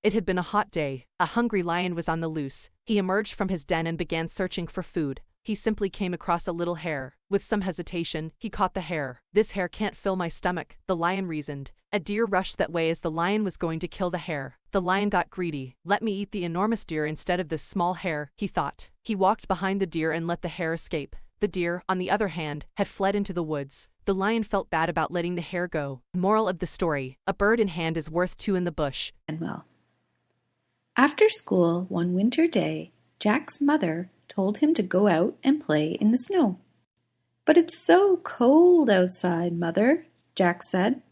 It had been a hot day. A hungry lion was on the loose. He emerged from his den and began searching for food. He simply came across a little hare. With some hesitation, he caught the hare. "This hare can't fill my stomach," the lion reasoned. A deer rushed that way as the lion was going to kill the hare. The lion got greedy. "Let me eat the enormous deer instead of this small hare," he thought. He walked behind the deer and let the hare escape. The deer, on the other hand, had fled into the woods. The lion felt bad about letting the hare go. Moral of the story: a bird in hand is worth two in the bush. And well. After school one winter day, Jack's mother told him to go out and play in the snow. "But it's so cold outside, Mother," Jack said.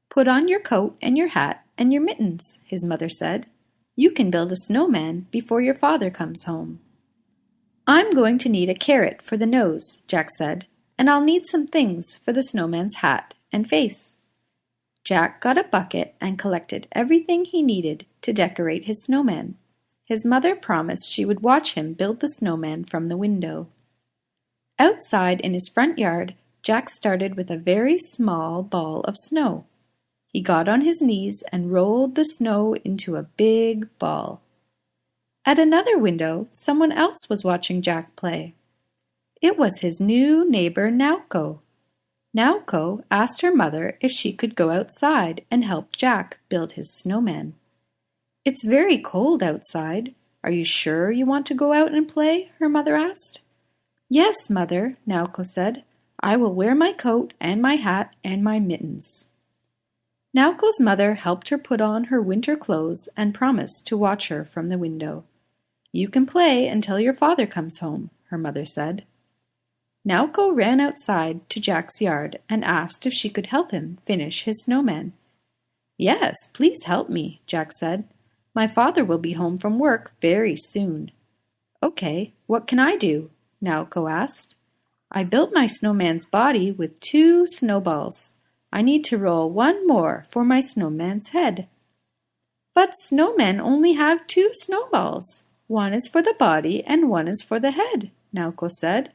"Put on your coat and your hat and your mittens," his mother said. "You can build a snowman before your father comes home." "I'm going to need a carrot for the nose," Jack said, "and I'll need some things for the snowman's hat and face." Jack got a bucket and collected everything he needed to decorate his snowman. His mother promised she would watch him build the snowman from the window. Outside in his front yard, Jack started with a very small ball of snow. He got on his knees and rolled the snow into a big ball. At another window, someone else was watching Jack play. It was his new neighbor Nauko. Nauko asked her mother if she could go outside and help Jack build his snowman. "It's very cold outside. Are you sure you want to go out and play?" her mother asked. "Yes, Mother," Nauko said. "I will wear my coat and my hat and my mittens." Nauko's mother helped her put on her winter clothes and promised to watch her from the window. "You can play until your father comes home," her mother said. Nauko ran outside to Jack's yard and asked if she could help him finish his snowman. "Yes, please help me," Jack said. "My father will be home from work very soon." "Okay, what can I do?" Nauko asked. "I built my snowman's body with 2 snowballs. I need to roll 1 more for my snowman's head." "But snowmen only have 2 snowballs. One is for the body and one is for the head," Nauko said.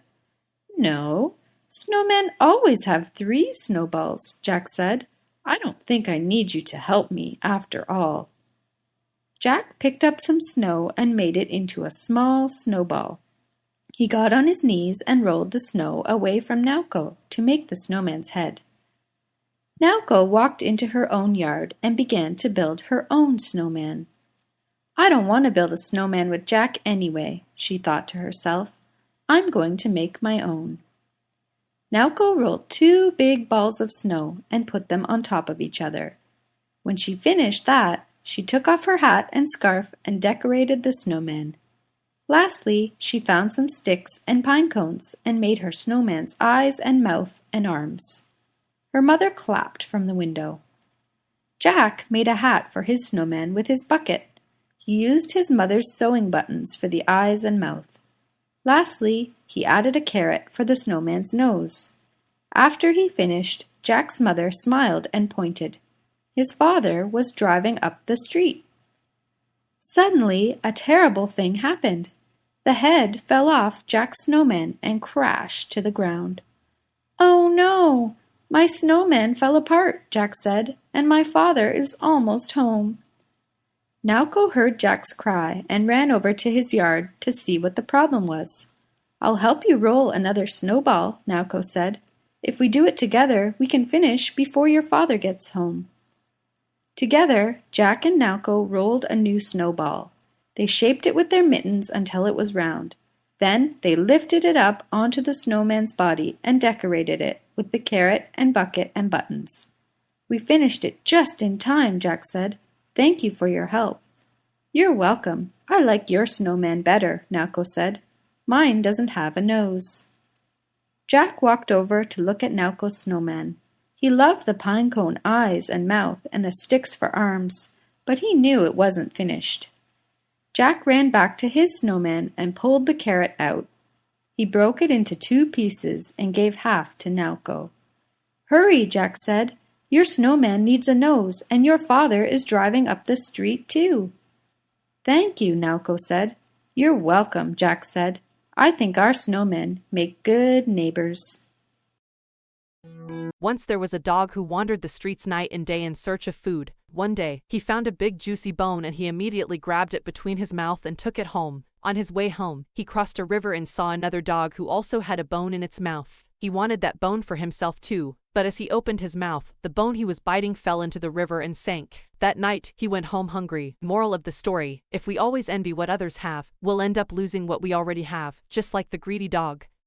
"No, snowmen always have 3 snowballs," Jack said. "I don't think I need you to help me after all." Jack picked up some snow and made it into a small snowball. He got on his knees and rolled the snow away from Nauko to make the snowman's head. Nauko walked into her own yard and began to build her own snowman. "I don't want to build a snowman with Jack anyway," she thought to herself. "I'm going to make my own." Nauko rolled 2 big balls of snow and put them on top of each other. When she finished that, she took off her hat and scarf and decorated the snowman. Lastly, she found some sticks and pine cones and made her snowman's eyes and mouth and arms. Her mother clapped from the window. Jack made a hat for his snowman with his bucket. He used his mother's sewing buttons for the eyes and mouth. Lastly, he added a carrot for the snowman's nose. After he finished, Jack's mother smiled and pointed. His father was driving up the street. Suddenly, a terrible thing happened. The head fell off Jack's snowman and crashed to the ground. "Oh no! My snowman fell apart," Jack said, "and my father is almost home." Nauko heard Jack's cry and ran over to his yard to see what the problem was. "I'll help you roll another snowball," Nauko said. "If we do it together, we can finish before your father gets home." Together, Jack and Nauko rolled a new snowball. They shaped it with their mittens until it was round. Then they lifted it up onto the snowman's body and decorated it with the carrot and bucket and buttons. "We finished it just in time," Jack said. "Thank you for your help." "You're welcome. I like your snowman better," Nauko said. "Mine doesn't have a nose." Jack walked over to look at Nauko's snowman. He loved the pine cone eyes and mouth and the sticks for arms, but he knew it wasn't finished. Jack ran back to his snowman and pulled the carrot out. He broke it into 2 pieces and gave half to Nauko. "Hurry," Jack said. "Your snowman needs a nose, and your father is driving up the street too." "Thank you," Nauko said. "You're welcome," Jack said. "I think our snowmen make good neighbors." Once there was a dog who wandered the streets night and day in search of food. One day, he found a big juicy bone and he immediately grabbed it between his mouth and took it home. On his way home, he crossed a river and saw another dog who also had a bone in its mouth. He wanted that bone for himself too, but as he opened his mouth, the bone he was biting fell into the river and sank. That night, he went home hungry. Moral of the story: if we always envy what others have, we'll end up losing what we already have, just like the greedy dog.